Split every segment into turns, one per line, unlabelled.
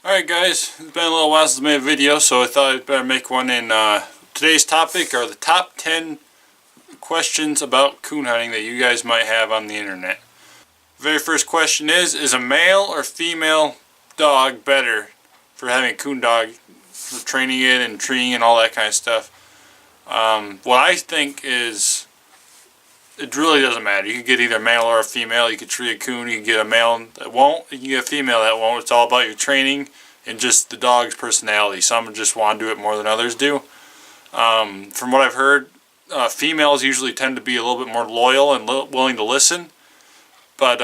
Alright guys, it's been a little while since I made a video, so I thought I'd better make one. In today's topic are the top 10 questions about coon hunting that you guys might have on the internet. The very first question is a male or female dog better for having a coon dog, for training it and treeing and all that kind of stuff? What I think is, it really doesn't matter. You can get either a male or a female. You can tree a coon, you can get a male that won't, you can get a female that won't. It's all about your training and just the dog's personality. Some just want to do it more than others do. From what I've heard, females usually tend to be a little bit more loyal and willing to listen. But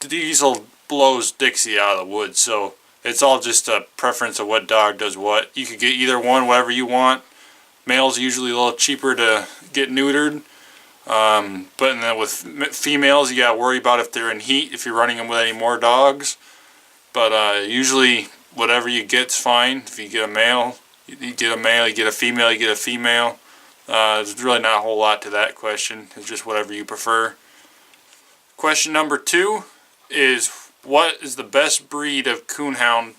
Diesel blows Dixie out of the woods, so it's all just a preference of what dog does what. You could get either one, whatever you want. Males are usually a little cheaper to get neutered. But then with females, you gotta worry about if they're in heat, if you're running them with any more dogs. But usually whatever you get's fine. If you get a male, you get a male. You get a female, you get a female. There's really not a whole lot to that question. It's just whatever you prefer. Question number 2 is, what is the best breed of coonhound?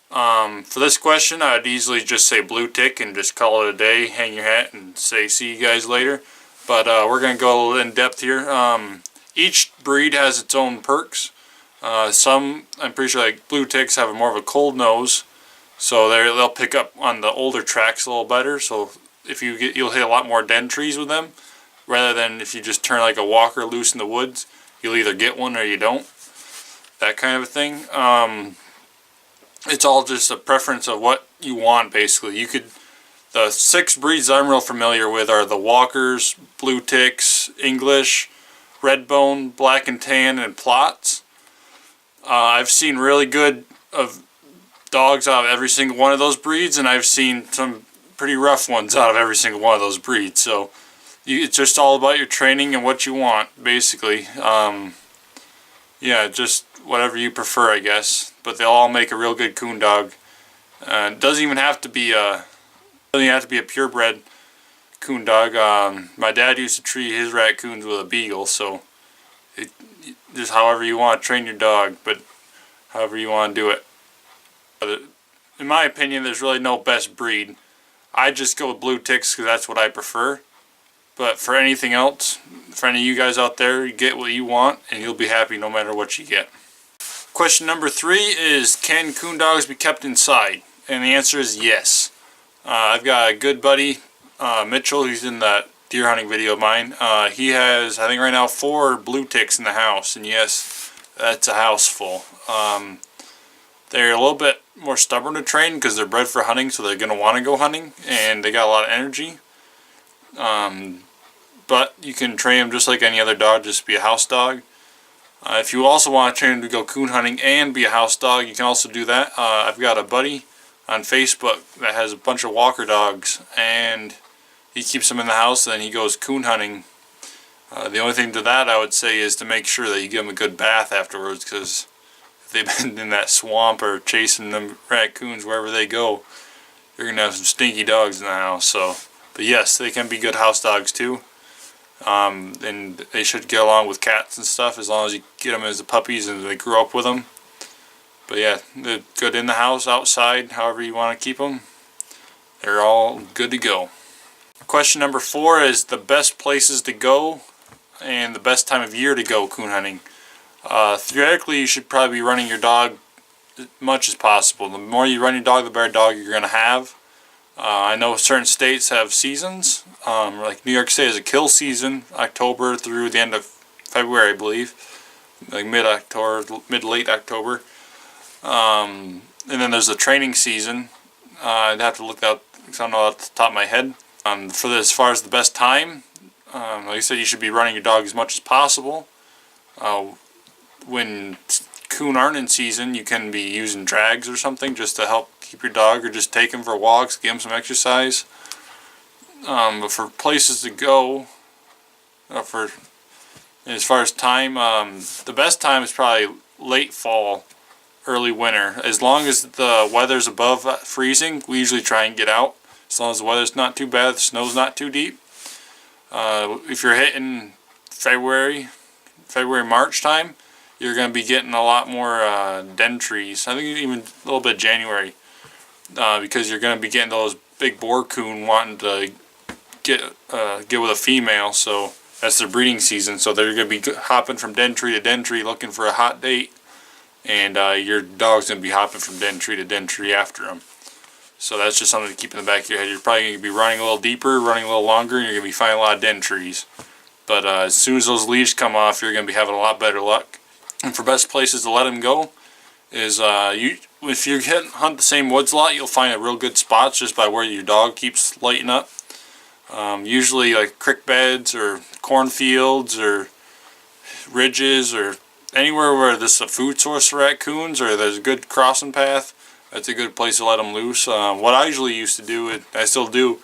For this question, I'd easily just say blue tick and just call it a day, hang your hat and say see you guys later. But we're going to go a little in depth here. Each breed has its own perks. Some, I'm pretty sure, like blue ticks have more of a cold nose, so they'll pick up on the older tracks a little better. So if you get, you'll hit a lot more dead trees with them, rather than if you just turn like a walker loose in the woods, you'll either get one or you don't. That kind of a thing. It's all just a preference of what you want, basically. You could. The 6 breeds I'm real familiar with are the walkers, blue ticks, English, redbone, black and tan, and plots. I've seen really good of dogs out of every single one of those breeds, and I've seen some pretty rough ones out of every single one of those breeds. So it's just all about your training and what you want, basically. Yeah, just whatever you prefer, I guess. But they'll all make a real good coon dog. It doesn't even have to be a purebred coon dog. My dad used to treat his raccoons with a beagle, so just however you want to train your dog, but however you want to do it. But in my opinion, there's really no best breed. I just go with blue ticks because that's what I prefer. But for anything else, for any of you guys out there, you get what you want and you'll be happy no matter what you get. Question number 3 is, can coon dogs be kept inside? And the answer is yes. I've got a good buddy, Mitchell, who's in that deer hunting video of mine. He has, I think right now, 4 blue ticks in the house, and yes, that's a house full. They're a little bit more stubborn to train because they're bred for hunting, so they're going to want to go hunting, and they got a lot of energy. But you can train them just like any other dog, just be a house dog. If you also want to train them to go coon hunting and be a house dog, you can also do that. I've got a buddy on Facebook that has a bunch of walker dogs, and he keeps them in the house and then he goes coon hunting. The only thing to that I would say is to make sure that you give them a good bath afterwards, because if they've been in that swamp or chasing them raccoons wherever they go, you're going to have some stinky dogs in the house. So, but yes, they can be good house dogs too. And they should get along with cats and stuff as long as you get them as the puppies and they grew up with them. But yeah, they're good in the house, outside, however you want to keep them. They're all good to go. Question number 4 is the best places to go and the best time of year to go coon hunting. Theoretically, you should probably be running your dog as much as possible. The more you run your dog, the better dog you're going to have. I know certain states have seasons. Like New York State has a kill season, October through the end of February, I believe. Like mid-October, mid-late October. And then there's a training season. I'd have to look that, because I don't know off the top of my head. As far as the best time, like I said, you should be running your dog as much as possible. When coon aren't in season, you can be using drags or something just to help keep your dog, or just take him for walks, give him some exercise. But for places to go, as far as time, the best time is probably late fall, early winter. As long as the weather's above freezing, we usually try and get out. As long as the weather's not too bad, the snow's not too deep. If you're hitting February, March time, you're going to be getting a lot more den trees. I think even a little bit of January, because you're going to be getting those big boar coon wanting to get with a female. So that's their breeding season. So they're going to be hopping from den tree to den tree looking for a hot date, and your dog's going to be hopping from den tree to den tree after them. So that's just something to keep in the back of your head. You're probably going to be running a little deeper, running a little longer, and you're going to be finding a lot of den trees. But as soon as those leaves come off, you're going to be having a lot better luck. And for best places to let them go is if you hunt the same woods a lot, you'll find a real good spots just by where your dog keeps lighting up. Usually like creek beds or cornfields or ridges or anywhere where there's a food source for raccoons or there's a good crossing path. That's a good place to let them loose. What I usually used to do, and I still do,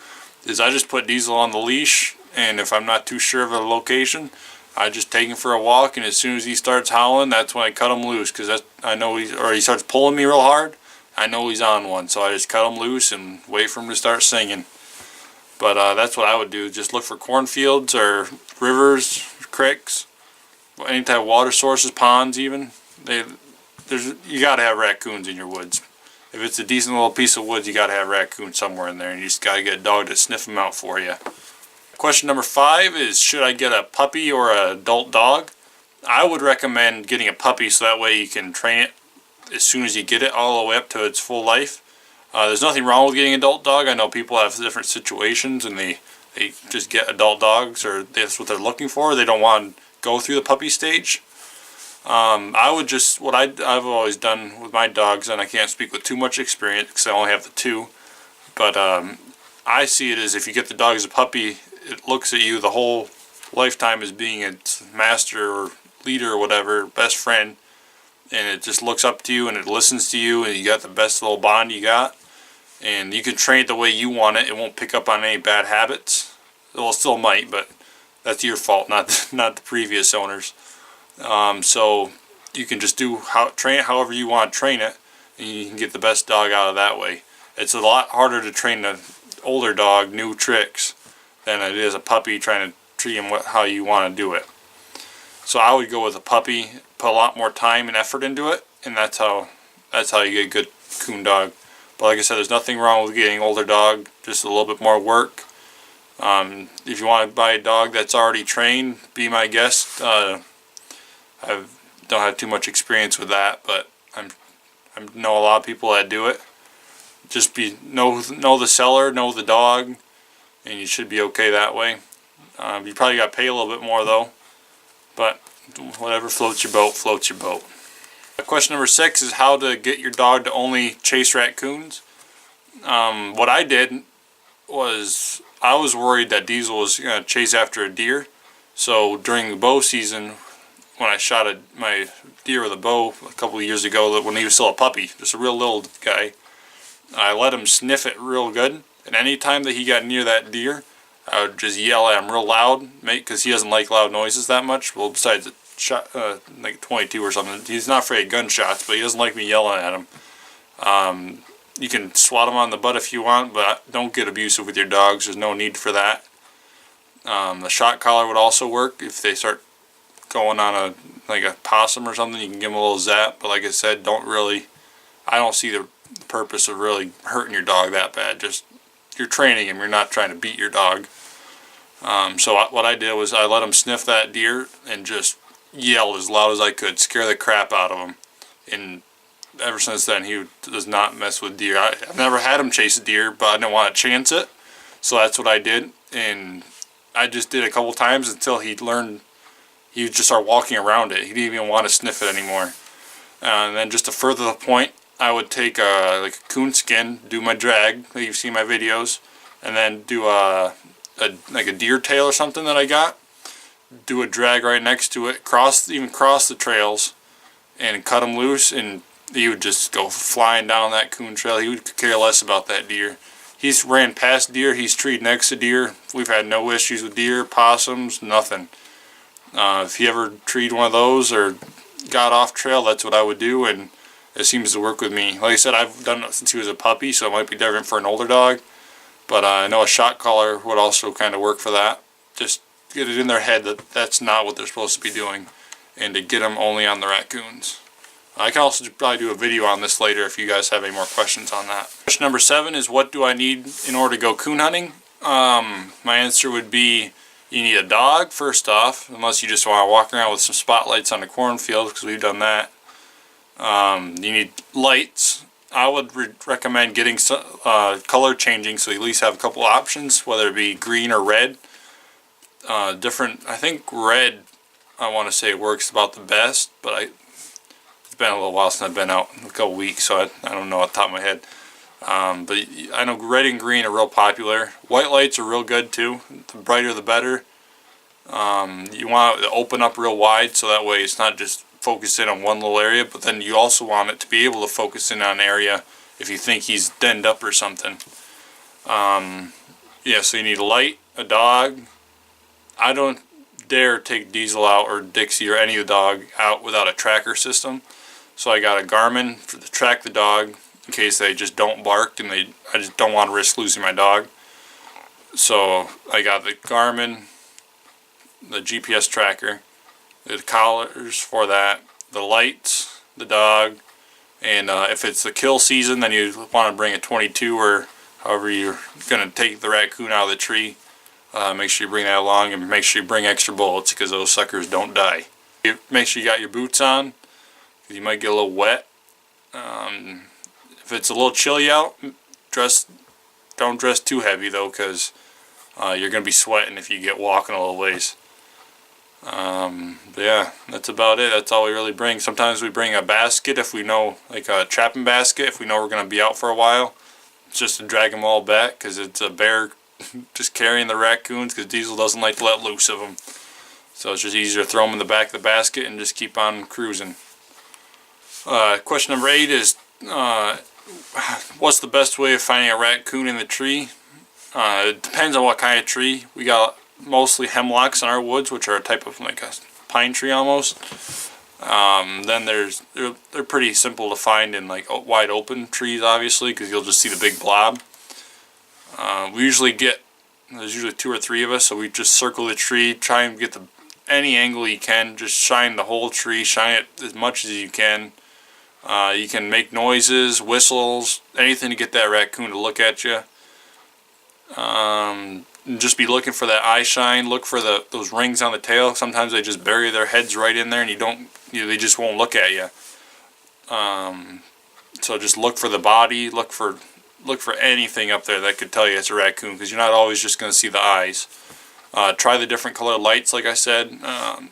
is I just put Diesel on the leash, and if I'm not too sure of the location, I just take him for a walk, and as soon as he starts howling, that's when I cut him loose, because I know he starts pulling me real hard, I know he's on one, so I just cut him loose and wait for him to start singing. But that's what I would do, just look for cornfields or rivers, creeks, any type of water sources, ponds even. You gotta have raccoons in your woods. If it's a decent little piece of woods, you gotta have raccoons somewhere in there, and you just gotta get a dog to sniff them out for you. Question number 5 is, should I get a puppy or an adult dog? I would recommend getting a puppy so that way you can train it as soon as you get it all the way up to its full life. There's nothing wrong with getting an adult dog. I know people have different situations and they just get adult dogs, or that's what they're looking for. They don't want to go through the puppy stage. I would just, what I've always done with my dogs, and I can't speak with too much experience because I only have the 2, but I see it as if you get the dog as a puppy, it looks at you the whole lifetime as being its master or leader or whatever, best friend, and it just looks up to you and it listens to you, and you got the best little bond you got, and you can train it the way you want it. It won't pick up on any bad habits. Well, it still might, but that's your fault, not the previous owners. So you can just train it however you want to train it, and you can get the best dog out of that way. It's a lot harder to train an older dog new tricks than it is a puppy, trying to treat him how you want to do it. So I would go with a puppy, put a lot more time and effort into it, and that's how you get a good coon dog. But like I said, there's nothing wrong with getting an older dog, just a little bit more work. If you want to buy a dog that's already trained, be my guest. I don't have too much experience with that, but I know a lot of people that do it. Just know the seller, know the dog, and you should be okay that way. You probably got to pay a little bit more though, but whatever floats your boat, floats your boat. Question number 6 is how to get your dog to only chase raccoons. What I did was, I was worried that Diesel was going to chase after a deer, so during the bow season, when I shot my deer with a bow a couple of years ago, when he was still a puppy, just a real little guy, I let him sniff it real good, and any time that he got near that deer, I would just yell at him real loud, because he doesn't like loud noises that much. Well, besides a shot, like 22 or something, he's not afraid of gunshots, but he doesn't like me yelling at him. You can swat him on the butt if you want, but don't get abusive with your dogs. There's no need for that. The shot collar would also work if they start going on like a possum or something. You can give them a little zap, but like I said, I don't see the purpose of really hurting your dog that bad. Just, you're training him, you're not trying to beat your dog. So what I did was I let him sniff that deer and just yelled as loud as I could, scare the crap out of him. And ever since then, he does not mess with deer. I've never had him chase a deer, but I didn't want to chance it, so that's what I did. And I just did it a couple times until he learned. He would just start walking around it. He didn't even want to sniff it anymore. And then just to further the point, I would take like a coon skin, do my drag, like you've seen my videos, and then do like a deer tail or something that I got. Do a drag right next to it, even cross the trails, and cut him loose, and he would just go flying down that coon trail. He would care less about that deer. He's ran past deer, he's treed next to deer. We've had no issues with deer, possums, nothing. If he ever treed one of those or got off trail, that's what I would do, and it seems to work with me. Like I said, I've done it since he was a puppy, so it might be different for an older dog, but I know a shot collar would also kind of work for that. Just get it in their head that that's not what they're supposed to be doing. and to get them only on the raccoons. I can also probably do a video on this later if you guys have any more questions on that. Question number 7 is, what do I need in order to go coon hunting? My answer would be, you need a dog first off, unless you just want to walk around with some spotlights on the cornfield, because we've done that. You need lights. I would recommend getting some, color changing, so you at least have a couple options, whether it be green or red. I think red, I want to say, works about the best, but it's been a little while since I've been out, a couple weeks, so I don't know off the top of my head. But I know red and green are real popular. White lights are real good too. The brighter the better. You want it to open up real wide, so that way it's not just focused in on one little area, but then you also want it to be able to focus in on an area if you think he's denned up or something. Yeah, so you need a light, a dog. I don't dare take Diesel out or Dixie or any of the dog out without a tracker system. So I got a Garmin to track the dog in case they just don't bark and I just don't want to risk losing my dog. So I got the Garmin, the GPS tracker, the collars for that, the lights, the dog, and if it's the kill season, then you want to bring a 22 or however you're going to take the raccoon out of the tree. Make sure you bring that along, and make sure you bring extra bullets because those suckers don't die. Make sure you got your boots on, because you might get a little wet. If it's a little chilly out, don't dress too heavy though, because you're going to be sweating if you get walking a little ways. But yeah, that's about it. That's all we really bring. Sometimes we bring a basket if we know, like a trapping basket, if we know we're going to be out for a while. It's just to drag them all back, because it's a bear just carrying the raccoons, because Diesel doesn't like to let loose of them. So it's just easier to throw them in the back of the basket and just keep on cruising. Question number 8 is, what's the best way of finding a raccoon in the tree? It depends on what kind of tree. We got mostly hemlocks in our woods, which are a type of like a pine tree almost. Then they're pretty simple to find in like wide open trees, obviously, because you'll just see the big blob. There's usually 2 or 3 of us, so we just circle the tree, try and get any angle you can, just shine the whole tree, shine it as much as you can. You can make noises, whistles, anything to get that raccoon to look at you. Just be looking for that eye shine. Look for those rings on the tail. Sometimes they just bury their heads right in there, and they just won't look at you. So just look for the body. Look for anything up there that could tell you it's a raccoon, because you're not always just going to see the eyes. Try the different colored lights, like I said. I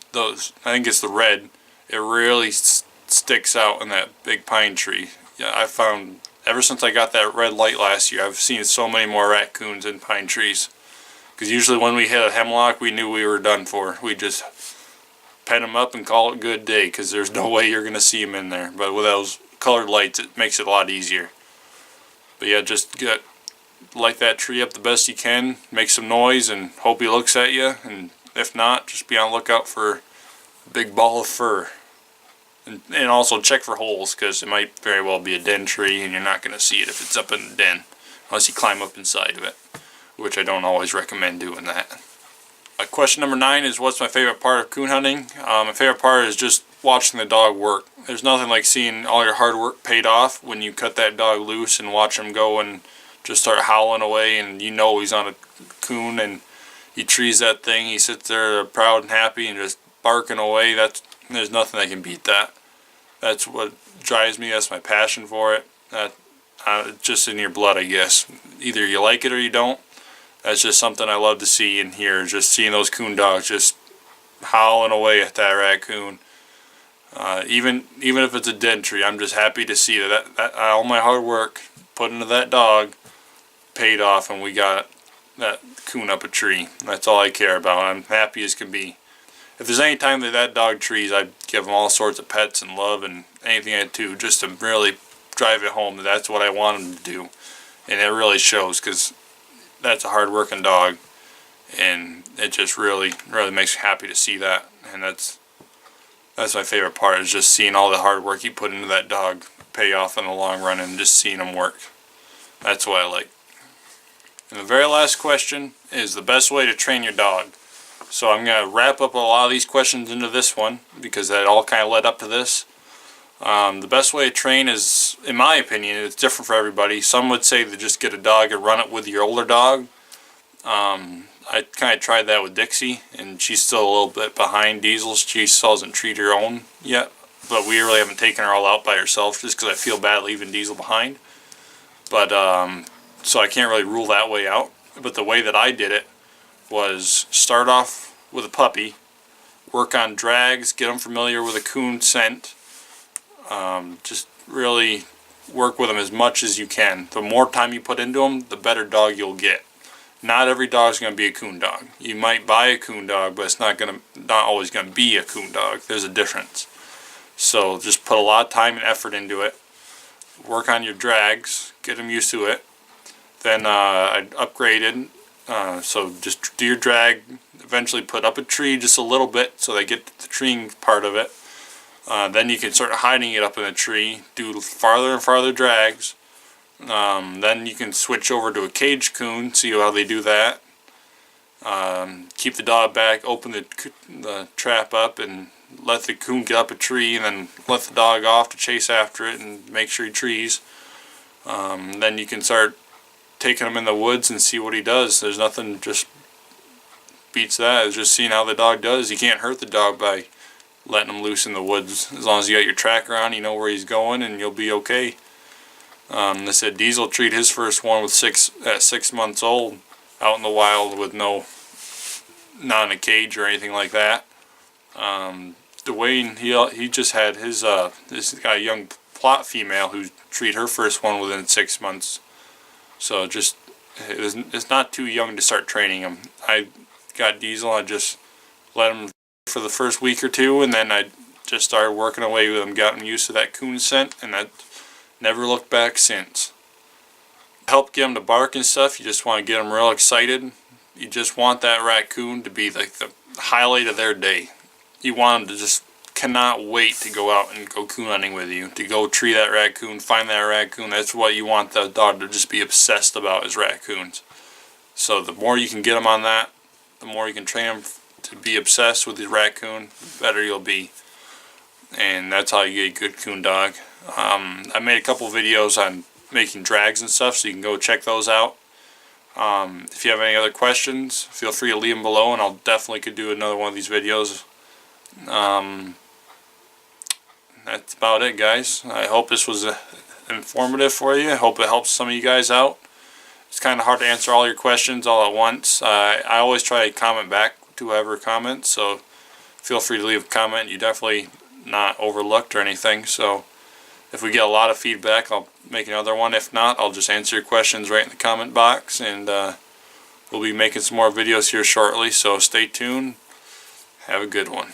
think it's the red. It really sticks out in that big pine tree. Yeah, I found ever since I got that red light last year, I've seen so many more raccoons in pine trees. Because usually when we hit a hemlock, we knew we were done for. We just pet them up and call it a good day, because there's no way you're going to see them in there. But with those colored lights, it makes it a lot easier. But yeah, just light that tree up the best you can, make some noise, and hope he looks at you. And if not, just be on the lookout for a big ball of fur. And also check for holes, because it might very well be a den tree, and you're not going to see it if it's up in the den, unless you climb up inside of it, which I don't always recommend doing that. Question number 9 is, what's my favorite part of coon hunting? My favorite part is just watching the dog work. There's nothing like seeing all your hard work paid off when you cut that dog loose and watch him go and just start howling away, and you know he's on a coon, and he trees that thing. He sits there proud and happy and just barking away. There's nothing that can beat that. That's what drives me. That's my passion for it. It's just in your blood, I guess. Either you like it or you don't. That's just something I love to see and hear. Just seeing those coon dogs just howling away at that raccoon. Even if it's a dead tree, I'm just happy to see that all my hard work put into that dog paid off, and we got that coon up a tree. That's all I care about. I'm happy as can be. If there's any time that dog trees, I'd give him all sorts of pets and love and anything I do, just to really drive it home that that's what I want him to do. And it really shows, because that's a hard-working dog, and it just really makes me happy to see that. And that's my favorite part, is just seeing all the hard work you put into that dog pay off in the long run, and just seeing him work. That's what I like. And the very last question is the best way to train your dog. So I'm going to wrap up a lot of these questions into this one because that all kind of led up to this. The best way to train is, in my opinion, it's different for everybody. Some would say to just get a dog and run it with your older dog. I kind of tried that with Dixie, and she's still a little bit behind Diesel. She still hasn't treated her own yet, but we really haven't taken her all out by herself just because I feel bad leaving Diesel behind. But so I can't really rule that way out. But the way that I did it was start off with a puppy, work on drags, get them familiar with a coon scent, just really work with them as much as you can. The more time you put into them, the better dog you'll get. Not every dog is going to be a coon dog. You might buy a coon dog, but it's not always going to be a coon dog. There's a difference. So just put a lot of time and effort into it. Work on your drags, get them used to it. Then I upgraded. So just do your drag, eventually put up a tree just a little bit so they get the treeing part of it. Then you can start hiding it up in a tree, do farther and farther drags. Then you can switch over to a cage coon, see how they do that. Keep the dog back, open the trap up and let the coon get up a tree, and then let the dog off to chase after it and make sure he trees. Then you can start taking him in the woods and see what he does. There's nothing just beats that. It's just seeing how the dog does. You can't hurt the dog by letting him loose in the woods. As long as you got your tracker on, you know where he's going, and you'll be okay. They said Diesel treated his first one with at 6 months old out in the wild with not in a cage or anything like that. Dwayne, he just had his got a young plot female who treated her first one within 6 months. So just it's not too young to start training him. I got Diesel, I just let him for the first week or two, and then I just started working away with him, got him used to that coon scent, and that never looked back since. Help get him to bark and stuff. You just want to get them real excited. You just want that raccoon to be like the highlight of their day. You want them to just cannot wait to go out and go coon hunting with you, to go tree that raccoon, find that raccoon. That's what you want the dog to just be obsessed about, is raccoons. So the more you can get them on that, the more you can train them to be obsessed with the raccoon, the better you'll be. And that's how you get a good coon dog. I made a couple videos on making drags and stuff, so you can go check those out. If you have any other questions, feel free to leave them below, and I'll definitely could do another one of these videos. That's about it, guys. I hope this was informative for you. I hope it helps some of you guys out. It's kind of hard to answer all your questions all at once. I always try to comment back to whoever comments, so feel free to leave a comment. You definitely not overlooked or anything. So if we get a lot of feedback, I'll make another one. If not, I'll just answer your questions right in the comment box, and we'll be making some more videos here shortly, so stay tuned. Have a good one.